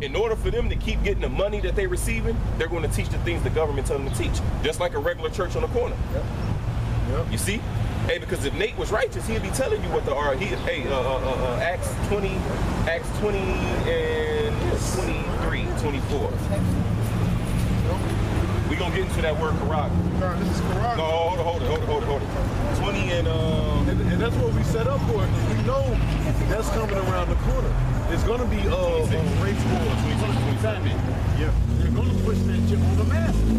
In order for them to keep getting the money that they're receiving, they're going to teach the things the government tells them to teach, just like a regular church on the corner. Yep. Yep. You see? Hey, because if Nate was righteous, he'd be telling you what the Acts 20 and 23, 24. We gonna get into that word karag. No, this is karag. No, hold it. 20 and and that's what we set up for, because we know that's coming around the corner. It's gonna be race wars. Yeah, they're gonna push that chip on the masses.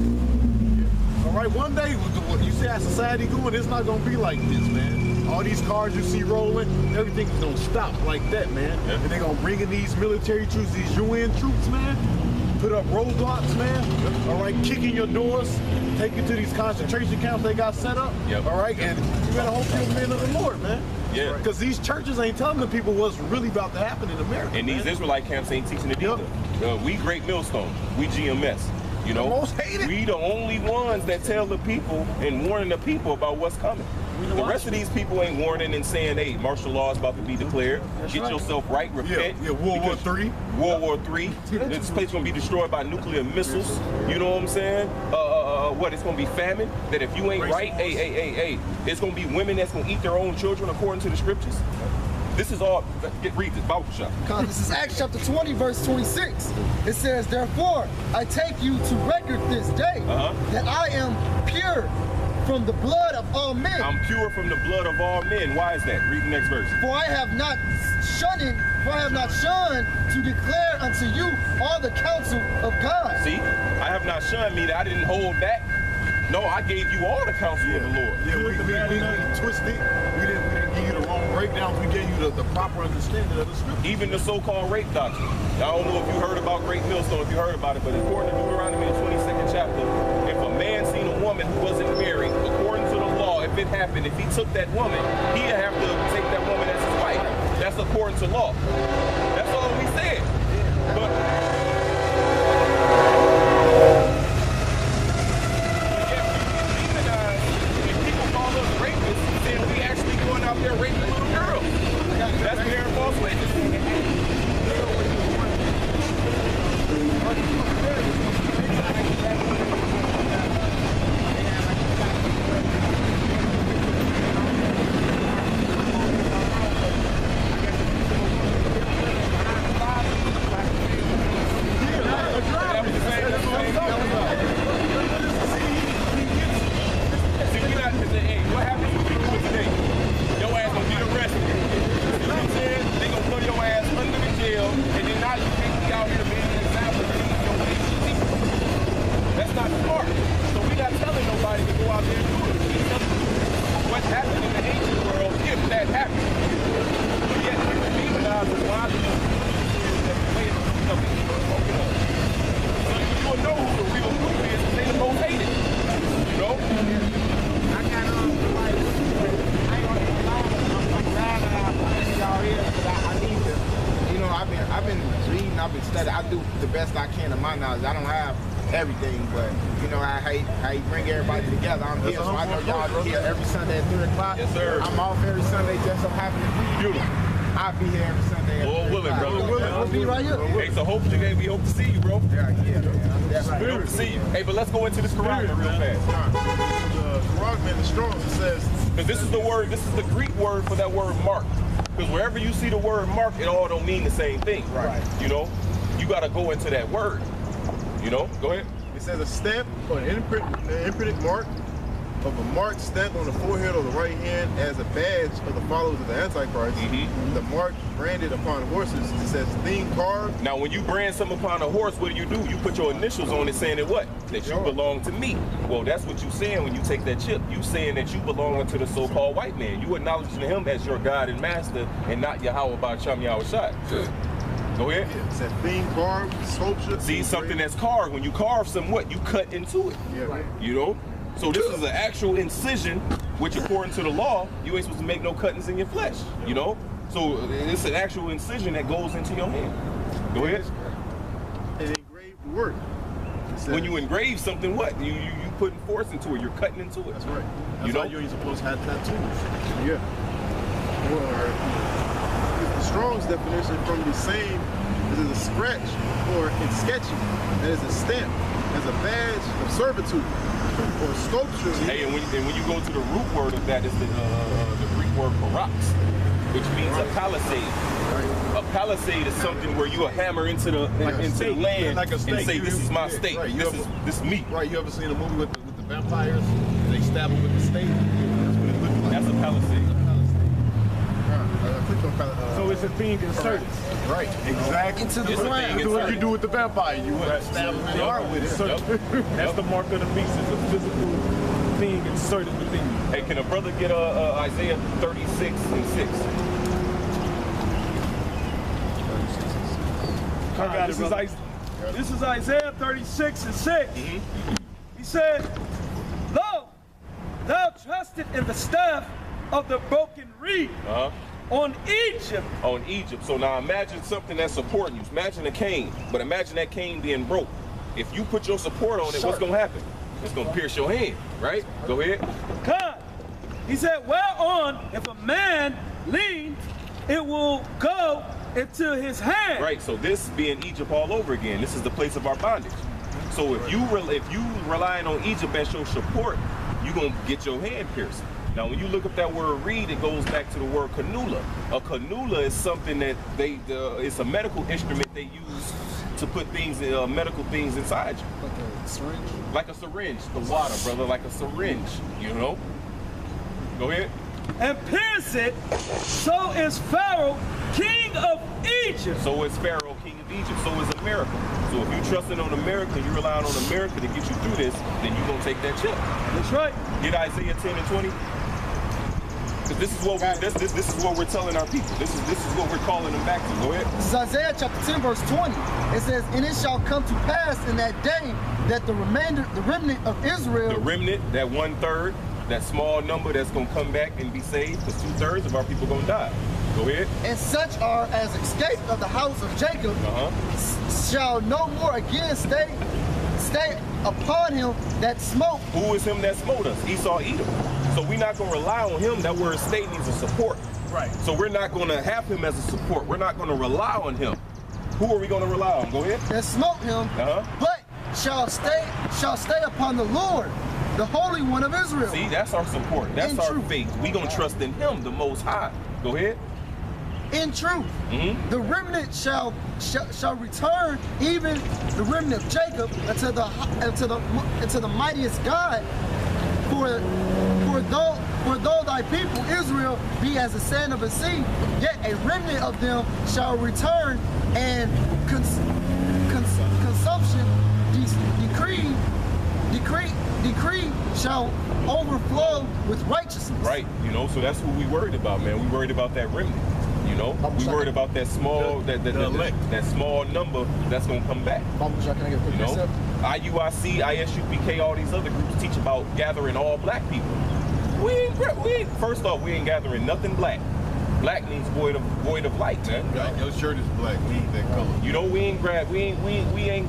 Yeah. All right, one day, you see how society going, it's not gonna be like this, man. All these cars you see rolling, everything's gonna stop like that, man. Yeah. And they're gonna bring in these military troops, these UN troops, man. Put up roadblocks, man. All right, kicking your doors, take you to these concentration camps they got set up. Yep. All right, and you better hope you're men of the Lord, man. Yeah. Because these churches ain't telling the people what's really about to happen in America. And these Israelite camps ain't teaching it either. We Great Millstone, we GMS. You know, the most hated. We the only ones that tell the people and warning the people about what's coming. The rest of these people ain't warning and saying, hey, martial law is about to be declared. Get yourself right, repent. Yeah, World War III. World War III. This place is going to be destroyed by nuclear missiles. You know what I'm saying? What, it's going to be famine? That if you ain't right, hey, it's going to be women that's going to eat their own children according to the scriptures. This is all, read this, Bible shop. This is Acts chapter 20, verse 26. It says, therefore, I take you to record this day that I am pure from the blood of all men. I'm pure from the blood of all men. Why is that? Read the next verse. For I have not shunned to declare unto you all the counsel of God. See, I have not shunned, meaning I didn't hold back. No, I gave you all the counsel of the Lord. Yeah, we twisted. We didn't give you the wrong breakdowns. We gave you the proper understanding of the scripture. Even the so-called rape doctrine. I don't know if you heard about Great Millstone, if you heard about it, but according to Deuteronomy, the 22nd chapter, if a man seen a woman who wasn't married, according to the law, if it happened, if he took that woman, he'd have to take that woman as his wife. That's according to law. That's all we said. But out there raping little girls. That's bearing false witness. What happens if you do it today? Your ass gonna get arrested. You know what I'm saying? They gonna throw your ass under the jail, and then now you can't be out here being an example of your way. That's not smart. So we not telling nobody to go out there and do it. We telling what happened in the ancient world if that happened. But yet people demonize us while they so you will know who the real group is because they the most hated. You know? I got y'all here because I need to, you know, I've been reading, I've been studying. I do the best I can of my knowledge. I don't have everything, but you know, how you bring everybody together. I'm here, so I know y'all are here every Sunday at 3 o'clock. Yes, sir. I'm off every Sunday, just so happen to be Beautiful. I'll be here every Sunday at 3 o'clock. Willing, brother. We'll be right here. Hey, so hope we hope to see you, bro. Yeah. We hope to see you. Hey, but let's go into this Quran real fast. The Quran, man, the strong, it says. Because this is the word, this is the Greek word for that word mark. Because wherever you see the word mark, it all don't mean the same thing. Right. You know, you got to go into that word. You know, go ahead. It says a stamp or an imprinted mark of a mark stamped on the forehead or the right hand as a badge of the followers of the Antichrist. The mark branded upon horses, it says thing carved. Now, when you brand something upon a horse, what do? You put your initials on it saying that what? That you belong to me. Well, that's what you saying when you take that chip. You saying that you belong to the so-called white man. You acknowledging him as your God and master and not Yahweh Ba'Sham Yahushai. Go ahead. Yeah, it said thing carved, sculpture. See, something that's carved. When you carve somewhat, you cut into it. Yeah, right. You know? So this is an actual incision, which according to the law, you ain't supposed to make no cuttings in your flesh, you know? So it's an actual incision that goes into your hand. Go ahead. An engraved word. When you engrave something, what? You putting force into it, you're cutting into it. That's right. That's you know? why you ain't supposed to have tattoos. Yeah. Or the Strong's definition from the same Is it a scratch or it's sketchy? And is a stamp as a badge of servitude or sculpture? Hey, and when you go to the root word of that, it's the Greek word parax, which means a palisade. A palisade is something where you hammer into the land like a and say, "This is my stake. Right. This is me." Right. You ever seen a movie with the vampires? And they stab them with the stake. That's what it looks like. That's a palisade. So it's a thing inserted. Right. Exactly. Into the It's a ground. thing. That's what you do with the vampire. You stab them in the heart with it. That's the mark of the beast. It's a physical thing inserted within you. Hey, can a brother get Isaiah 36:6? I got it, brother. This is Isaiah 36:6. He said, "Lo, thou trusted in the staff of the broken reed on Egypt." On Egypt. So now imagine something that's supporting you. Imagine a cane, but imagine that cane being broke. If you put your support on it, what's going to happen? It's going to pierce your hand, right? Go ahead. God. He said, "Whereon, if a man lean, it will go into his hand." Right. So this being Egypt all over again. This is the place of our bondage. So if you relying on Egypt as your support, you're going to get your hand pierced. Now, when you look up that word reed, it goes back to the word cannula. A cannula is something that it's a medical instrument they use to put things, medical things inside you. Like a syringe? Like a syringe, the water, brother, like a syringe, you know? Go ahead. "And pierce it, so is Pharaoh, king of Egypt." So is Pharaoh, king of Egypt. So is America. So if you trusting on America, you relying on America to get you through this, then you're going to take that chip. That's right. Get Isaiah 10:20. Because this is what we're telling our people. This is what we're calling them back to. Go ahead. This is Isaiah chapter 10, verse 20. It says, "And it shall come to pass in that day that the remnant of Israel." The remnant, that 1/3, that small number that's going to come back and be saved, because 2/3 of our people going to die. Go ahead. "And such are as escaped of the house of Jacob shall no more again stay upon him that smote." Who is him that smote us? Esau, Edom. So we're not going to rely on him. That word state means a support. Right. So we're not going to have him as a support. We're not going to rely on him. Who are we going to rely on? Go ahead. "That smote him, but shall stay upon the Lord, the Holy One of Israel." See, that's our support. That's In our truth. faith. We're going to trust in him, the Most High. Go ahead. "In truth, the remnant shall return, even the remnant of Jacob, unto the mightiest God. For though thy people Israel be as the sand of the sea, yet a remnant of them shall return, and consumption decree shall overflow with righteousness." Right. You know, so that's who we worried about, man. We worried about that remnant. You know, we worried about that small, that small number that's gonna come back. You know, IUIC, ISUPK, all these other groups teach about gathering all black people. First off, we ain't gathering nothing black. Black means void of light, man. Right. Your shirt is black. We ain't that color. You know, we ain't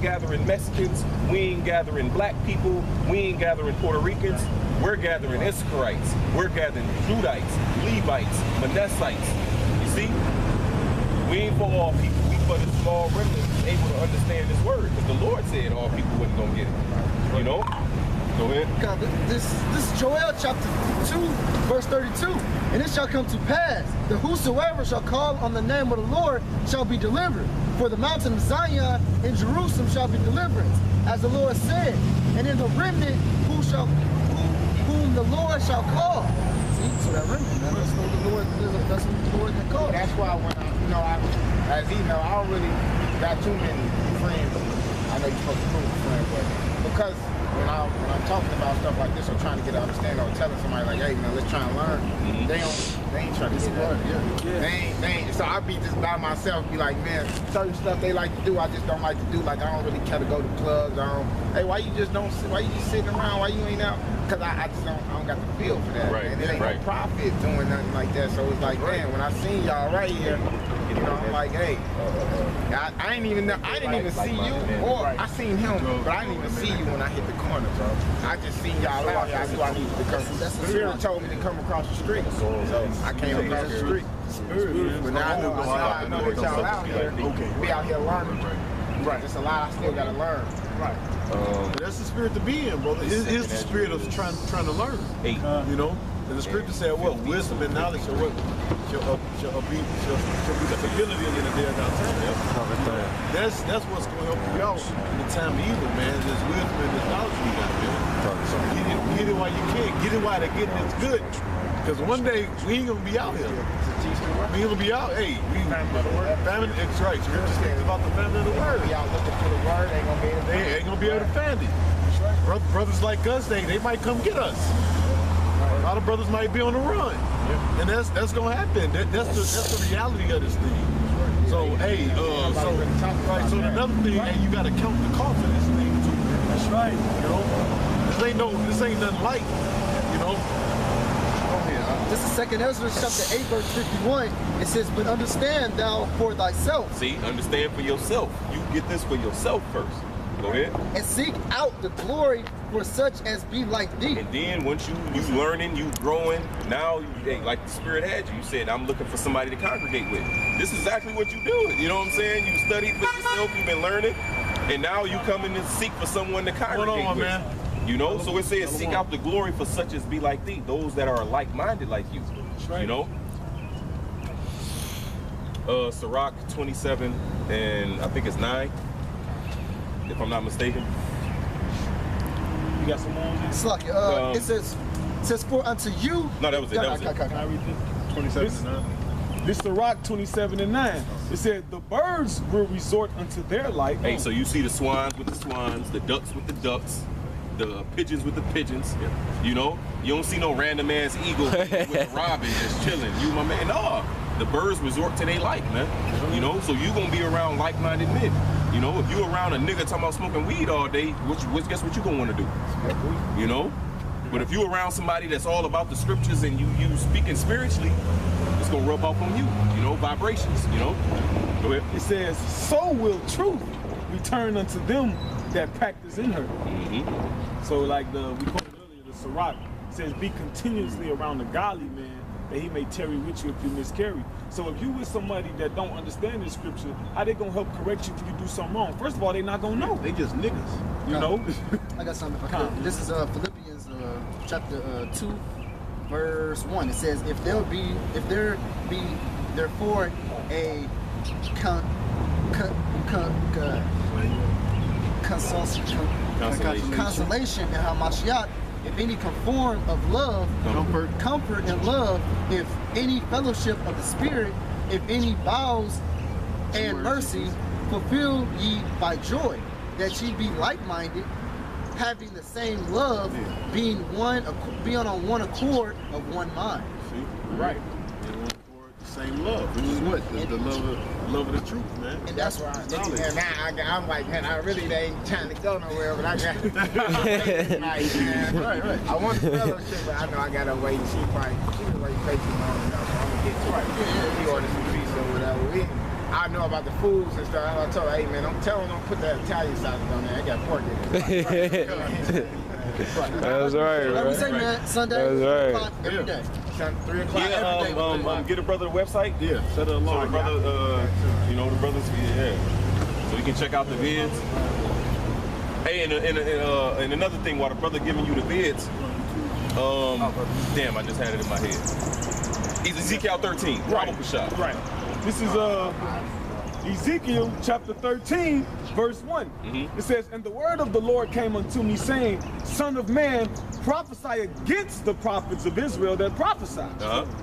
gathering Mexicans. We ain't gathering black people. We ain't gathering Puerto Ricans. We're gathering Issacharites. We're gathering Judites, Levites, Manassites. You see, we ain't for all people. We for the small remnant able to understand this word, because the Lord said all people wasn't gonna get it. You know. Go ahead. God, this is Joel chapter 2, verse 32. "And it shall come to pass that whosoever shall call on the name of the Lord shall be delivered. For the mountain of Zion in Jerusalem shall be deliverance, as the Lord said. And in the remnant whom the Lord shall call." See, so that remnant, man, that's what the Lord had called. That's why when as he know, I don't really got too many friends. I know you're supposed to prove a friend, but because when I'm talking about stuff like this or trying to get an understanding or telling somebody like, "Hey man, let's try and learn," they ain't trying to get that. They ain't. So I be just by myself, be like, man, certain stuff they like to do, I just don't like to do. Like I don't really care to go to clubs. Hey, why you just sitting around? Why you ain't out? Because I don't got the feel for that. Right. And it ain't no profit doing nothing like that. So it's like, man, when I seen y'all right here, You know, I'm like, hey, I ain't even know, I didn't even see you, or I seen him, but I didn't even see you when I hit the corner, bro. I just seen y'all out here. I knew I needed to come. The Spirit told me to come across the street, so I came across the street. But now I know that y'all out here, be out here learning. Right. There's a lot I still gotta learn. Right. That's the spirit to be in, brother. It's the spirit of trying to learn. You know? And the scripture said, what? Wisdom and knowledge shall what? Shall be the ability in the day of our time. That's what's going to help you out in the time of evil, man. This wisdom and this knowledge we got, man. So get it while you can. Get it while the getting is good. Because one day, we ain't going to be out here. We ain't going to be out. Hey, famine, it's right. Scripture speaks about the famine of the word. Y'all looking for the word, ain't going to be able to find it. Brothers like us, they might come get us. A lot of brothers might be on the run, and that's gonna happen. That's the reality of this thing. So hey, so another thing, hey, you gotta count the cost of this thing too. That's right. You know, this ain't nothing light. You know. This is 2 Ezra chapter 8, verse 51. It says, "But understand thou for thyself." See, understand for yourself. You get this for yourself first. Go ahead. "And seek out the glory for such as be like thee." And then once you learning, you growing, now like the Spirit had you. You said, I'm looking for somebody to congregate with. This is exactly what you do. You know what I'm saying? You studied with yourself, you've been learning, and now you come in and seek for someone to congregate with. Man. You know, so it says, seek out the glory for such as be like thee, those that are like-minded like you. Right. You know? Sirach 27 and I think it's 9. If I'm not mistaken. You got some more? It says, "For unto you." No, that was it. That was it. Can I read this? 27 and 9. This is the Rock 27 and 9. It said, "The birds will resort unto their like." Hey, so you see the swans with the swans, the ducks with the ducks, the pigeons with the pigeons. You know, you don't see no random ass eagle with a robin just chilling. You, my man. No, the birds resort to their like, man. You know, so you gonna be around like-minded men. You know, if you around a nigga talking about smoking weed all day, guess what you gonna want to do? You know? But if you around somebody that's all about the scriptures and you speaking spiritually, it's gonna rub off on you, you know, vibrations, you know? Go ahead. It says, "So will truth return unto them that practice in her." So like we quoted earlier, the Sirach says, "Be continuously around the godly man, that he may tarry with you if you miscarry." So if you with somebody that don't understand the scripture, how they gonna help correct you if you do something wrong? First of all, they not gonna know. They just niggas. You know? I got something if I can. This is Philippians chapter 2, verse 1. It says, if there be therefore a consolation in Hamashiach, if any conform of love, comfort and love, if any fellowship of the Spirit, if any bowels and mercy, fulfill ye by joy, that ye be like-minded, having the same love, being on one accord of one mind. See? Right. Same love, which is what? The love of the truth, man. And that's why I'm like, man, I really ain't trying to go nowhere, but I got nice, man. Right. I want the fellowship, but I know I gotta wait. She wait patient long enough, so I'm gonna get to it. She ordered some pizza or whatever. I know about the foods and stuff. I told her, hey man, don't put that Italian sausage on there. I got pork in it. That's right, Like we say, man, Sunday, 3 o'clock every day. 3 o'clock every day. Get a brother the website. Yeah, set it along. So the brother, you know, the brothers, so you can check out the vids. Hey, and another thing, while the brother giving you the vids, damn, I just had it in my head. He's Ezekiel 13, right? Right. This is Ezekiel chapter 13, verse 1. It says, "And the word of the Lord came unto me, saying, Son of man, prophesy against the prophets of Israel that prophesy.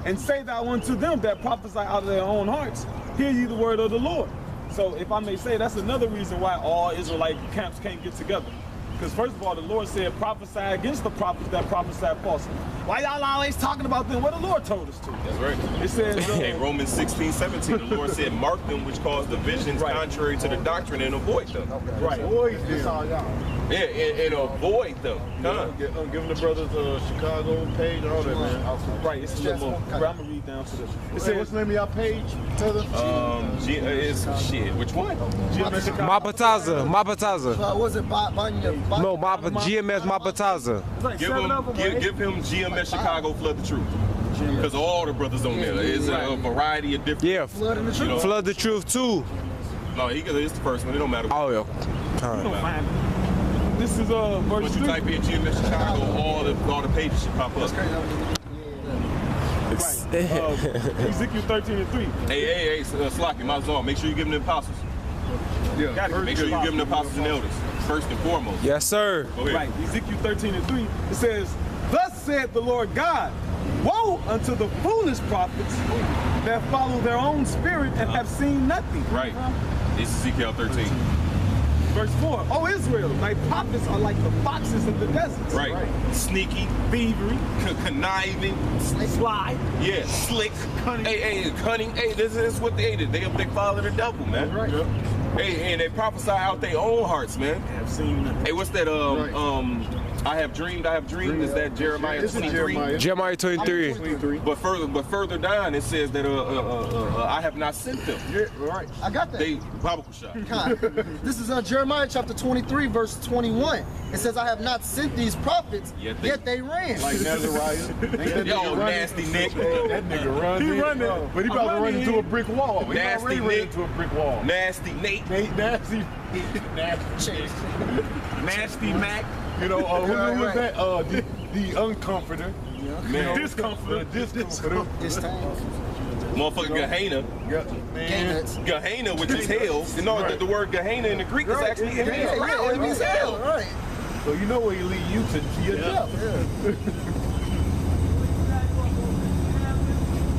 And say thou unto them that prophesy out of their own hearts, hear ye the word of the Lord." So if I may say, that's another reason why all Israelite camps can't get together. Because first of all, the Lord said, prophesy against the prophets that prophesy falsely. Why y'all always talking about them? What the Lord told us to. That's right. It says, Hey, Romans 16:17, the Lord said, mark them which cause divisions contrary to the doctrine and avoid them. right. Boys, That's all y'all. Yeah, and avoid them. Giving the brothers Chicago page and all that, man. Right, it's a little more. I'm going to read down to this. It Say, what's says, the name of y'all page? It's shit. Which one? Mapataza. Was it Banya? No, GMS Mapataza. it's like 7 of them, right? Give him GMS Chicago Flood the Truth. Because all the brothers on there. It's a variety of different. Yeah. Flood in the truth. Flood the truth too. No, it's the first one. It don't matter. Oh yeah. You don't find it. This is verse Once you 3. type in GMS Chicago, all the pages should pop up. Ezekiel 13:3. Hey, Slocky, my zone. Make sure you give them the apostles. Yeah. Make sure you give them the apostles and elders, first and foremost. Yes, sir. Go ahead. Right, Ezekiel 13:3. It says, thus saith the Lord God, woe unto the foolish prophets that follow their own spirit and have seen nothing. Right. It's Ezekiel 13. Verse 4, O Israel, thy prophets are like the foxes in the deserts. Right. Sneaky, Thievery, conniving, sly, yeah, slick, Cunning. Hey, cunning. Hey, this is what they did. They follow the devil, man. Right. Hey, and they prophesy out their own hearts, man. have seen nothing. Hey, what's that? I have dreamed. Is that Jeremiah This is 23? Jeremiah. Jeremiah 23. But further down, it says that I have not sent them. Yeah, right. I got that. They Bible shot. This is Jeremiah chapter 23, verse 21. It says, I have not sent these prophets, yet they ran. Like Nazariah. Ain't that Yo, nigga nasty Nick. That nigga running. He running. But he about to run into a brick wall. He Nasty already ran Nick. into a brick wall. Nasty Nate. Nasty. Nasty. Nasty Mac. You know, who was right. that? The uncomforter. Man. Discomfort. Discomforter. This time. Motherfucking Gehenna. Man. Gehenna, which is hell. You know, the word Gehenna in the Greek is actually hell. Yeah, it means hell. Right. So you know where he lead you to your death.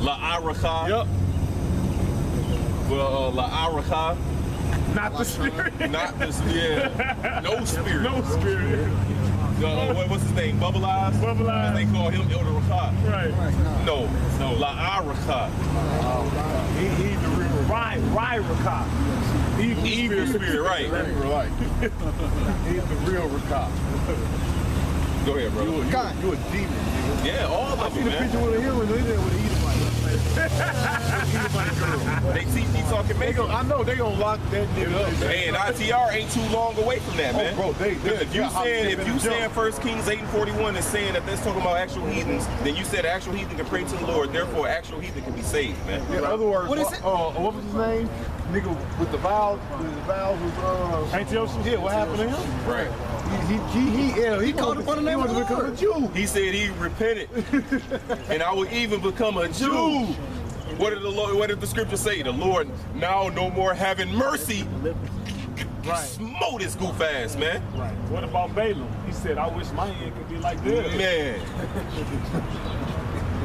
La Aracha. Yep. Well, La Aracha. Not the spirit. Not this, yeah. No spirit. No spirit. What's his name? Bubble Eyes? Bubble Eyes. They call him El Racha. Right. No, La Aracha. He's the real Rai-Raka. Evil spirit, right. Right. He's the real Rakah. Go ahead, bro. You a demon, nigga. Yeah, all of See them, the man. picture with a hero, they there with an Edomite girl. They teach me talking They Mexican. I know they gonna lock that nigga up. Hey, and ITR ain't too long away from that, man. bro, they if you saying 1 Kings 8:41 is saying that that's talking about actual heathens, then you said actual heathen can pray to the Lord, therefore actual heathen can be saved, man. In other words, What is it? what was his name? Nigga with the vows, was Antiochus? yeah, what happened to him? Right. He called upon the name of the become a Lord. Jew. He said he repented, and I will even become a Jew. What did the scripture say? The Lord now no more having mercy. Smote his goof ass, man. Right. What about Balaam? He said, I wish my end could be like this. Man.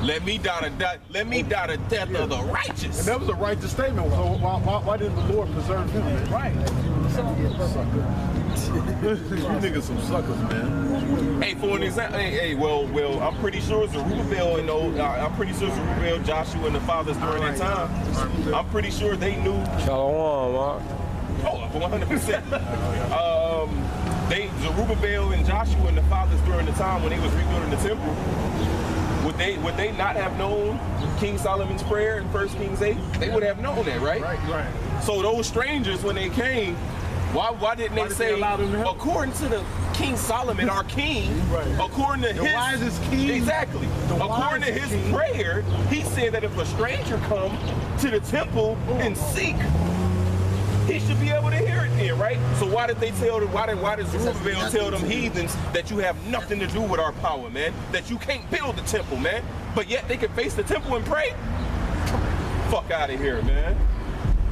Let me die the death of the righteous. And that was a righteous statement. So why didn't the Lord preserve him? Man? Right. You niggas some suckers, man. Hey, for an example, well, I'm pretty sure Zerubbabel, I'm pretty sure Zerubbabel, Joshua, and the fathers during that time, I'm pretty sure they knew. Shalom, Mark. Oh, 100%. Zerubbabel and Joshua and the fathers during the time when they was rebuilding the temple, would they not have known King Solomon's prayer in 1 Kings 8? They would have known that, right? Right. So those strangers, when they came, why didn't they say, according to the King Solomon, our king, according to his wisest king, exactly, according to his prayer, he said that if a stranger come to the temple and seek, he should be able to hear it then, right? So why did they tell them? Why did Zerubbabel tell them heathens that you have nothing to do with our power, man? That you can't build the temple, man? But yet they can face the temple and pray? Fuck out of here, man.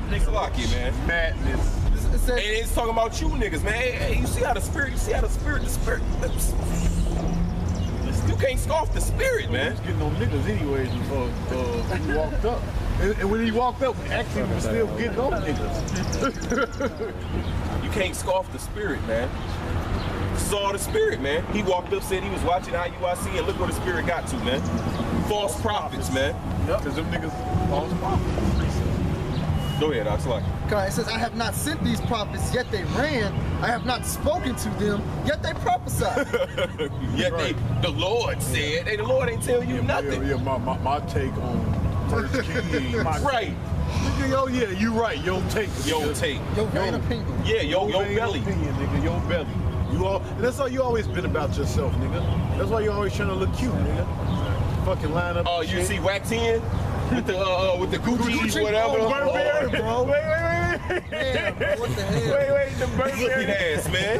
Nigga lucky, man. Madness. And it's talking about you niggas, man. Hey, you see how the spirit, you can't scoff the spirit, man. He was getting on niggas anyways before he walked up. And when he walked up, actually he was still getting on niggas. You can't scoff the spirit, man. saw the spirit, man. He walked up, said he was watching IUIC, and look where the spirit got to, man. False prophets, man. Because them niggas false prophets. Go ahead, Oxlack. It says, I have not sent these prophets, yet they ran. I have not spoken to them, yet they prophesied. Yet the Lord said, hey, the Lord ain't tell you nothing. Yeah, my take on First King. Right. Nigga, yo, yeah, you right. Yo take. Yo take. Your vain opinion. Yeah, yo vain belly. Opinion, nigga, yo belly. And that's all you always been about yourself, nigga. That's why you always trying to look cute, nigga. Fucking line up. Oh, you see Wax 10? With the Gucci whatever. Oh, Burberry, bro. Wait. Damn, bro, what the hell? Wait, the Burberry ass, man.